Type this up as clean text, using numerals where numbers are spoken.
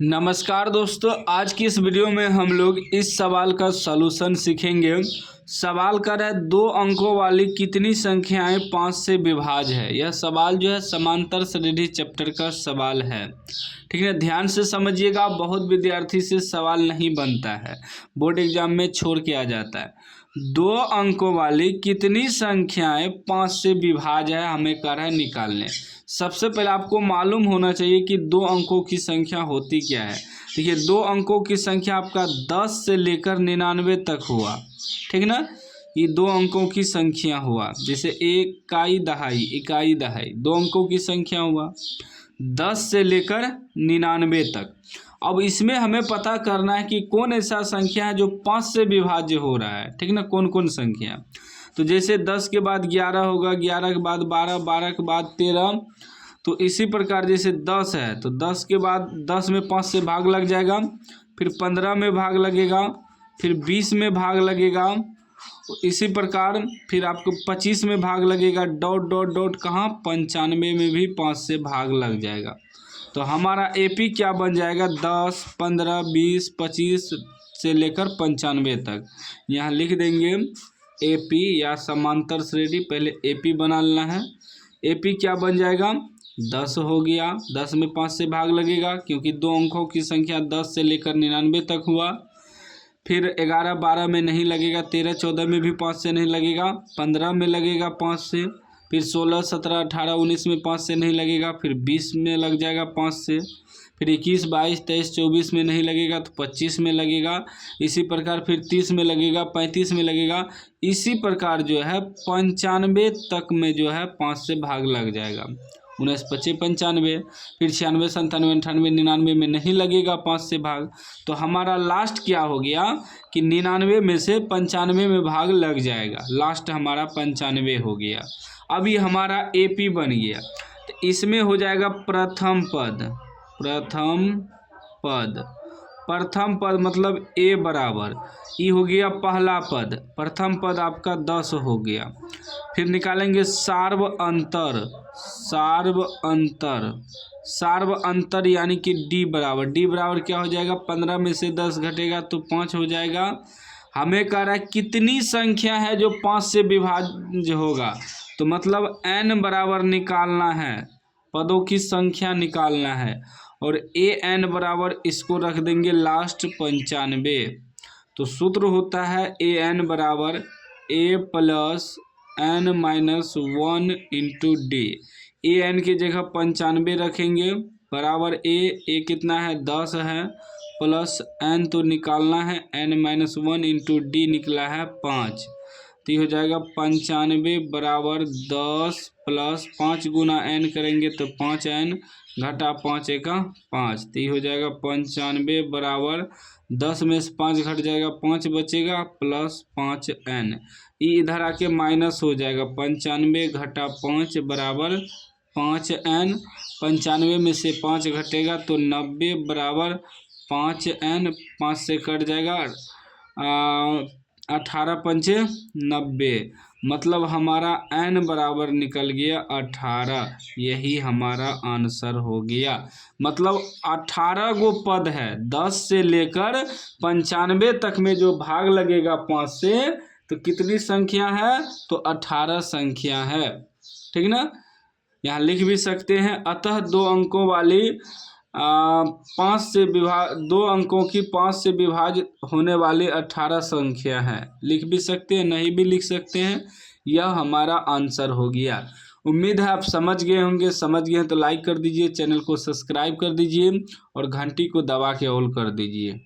नमस्कार दोस्तों, आज की इस वीडियो में हम लोग इस सवाल का सलूशन सीखेंगे। सवाल कर है 2 अंकों वाली कितनी संख्याएं 5 से विभाज्य है। यह सवाल जो है समांतर श्रेणी चैप्टर का सवाल है। ठीक है, ध्यान से समझिएगा। बहुत विद्यार्थी से सवाल नहीं बनता है, बोर्ड एग्जाम में छोड़ के आ जाता है। 2 अंकों वाली कितनी संख्याएं 5 से विभाज्य है, हमें कर है निकालने। सबसे पहले आपको मालूम होना चाहिए कि 2 अंकों की संख्या होती क्या है। देखिए, 2 अंकों की संख्या आपका 10 से लेकर 99 तक हुआ। ठीक ना, ये 2 अंकों की संख्या हुआ। जैसे इकाई दहाई 2 अंकों की संख्या हुआ 10 से लेकर 99 तक। अब इसमें हमें पता करना है कि कौन ऐसा संख्या है जो 5 से विभाज्य हो रहा है। ठीक ना, कौन कौन संख्या। तो जैसे 10 के बाद 11 होगा, 11 के बाद 12, 12 के बाद 13। तो इसी प्रकार जैसे 10 है तो 10 के बाद 10 में 5 से भाग लग जाएगा, फिर 15 में भाग लगेगा, फिर 20 में भाग लगेगा। इसी प्रकार फिर आपको 25 में भाग लगेगा, डॉट डॉट डॉट कहाँ 95 में भी 5 से भाग लग जाएगा। तो हमारा एपी क्या बन जाएगा, 10, 15, 20, 25 से लेकर 95 तक। यहाँ लिख देंगे एपी या समांतर श्रेणी। पहले एपी बना लेना है। एपी क्या बन जाएगा, 10 हो गया। 10 में 5 से भाग लगेगा क्योंकि 2 अंकों की संख्या 10 से लेकर 99 तक हुआ। फिर 11, 12 में नहीं लगेगा, 13, 14 में भी 5 से नहीं लगेगा, 15 में लगेगा 5 से, फिर 16, 17, 18, 19 में 5 से नहीं लगेगा, फिर 20 में लग जाएगा 5 से, फिर 21, 22, 23, 24 में नहीं लगेगा तो 25 में लगेगा। इसी प्रकार फिर 30 में लगेगा, 35 में लगेगा। इसी प्रकार जो है 95 तक में जो है 5 से भाग लग जाएगा। 19, 25, 95, फिर 96, 97, 98, 99 में नहीं लगेगा 5 से भाग। तो हमारा लास्ट क्या हो गया कि 99 में से 95 में भाग लग जाएगा। लास्ट हमारा 95 हो गया। अब ये हमारा एपी बन गया। तो इसमें हो जाएगा प्रथम पद मतलब ए बराबर ई हो गया पहला पद। प्रथम पद आपका 10 हो गया। फिर निकालेंगे सार्व अंतर यानी कि डी बराबर क्या हो जाएगा, 15 में से 10 घटेगा तो 5 हो जाएगा। हमें कह रहा है कितनी संख्या है जो 5 से विभाज्य होगा। तो मतलब n बराबर निकालना है, पदों की संख्या निकालना है। और an बराबर इसको रख देंगे लास्ट 95। तो सूत्र होता है an बराबर a plus n minus 1 into D. an की जगह 95 रखेंगे बराबर a कितना है 10 है, प्लस n तो निकालना है n माइनस 1 इंटू डी निकला है 5। तो हो जाएगा 95 बराबर 10 प्लस 5 गुना n करेंगे तो 5n घटा 5 एका 5। तो हो जाएगा 95 बराबर 10 में से 5 घट जाएगा, 5 बचेगा प्लस 5n। इधर आके माइनस हो जाएगा, 95 घटा 5 बराबर 5n। 95 में से 5 घटेगा तो 90 बराबर 5n। 5 से कट जाएगा 18 पंचे 90, मतलब हमारा n बराबर निकल गया 18। यही हमारा आंसर हो गया। मतलब 18 गो पद है, 10 से लेकर 95 तक में जो भाग लगेगा 5 से, तो कितनी संख्या है, तो 18 संख्या है। ठीक ना, यहाँ लिख भी सकते हैं। अतः 2 अंकों वाली 2 अंकों की 5 से विभाज्य होने वाली 18 संख्या है। लिख भी सकते हैं, नहीं भी लिख सकते हैं। यह हमारा आंसर हो गया। उम्मीद है आप समझ गए होंगे। समझ गए हैं तो लाइक कर दीजिए, चैनल को सब्सक्राइब कर दीजिए और घंटी को दबा के ऑल कर दीजिए।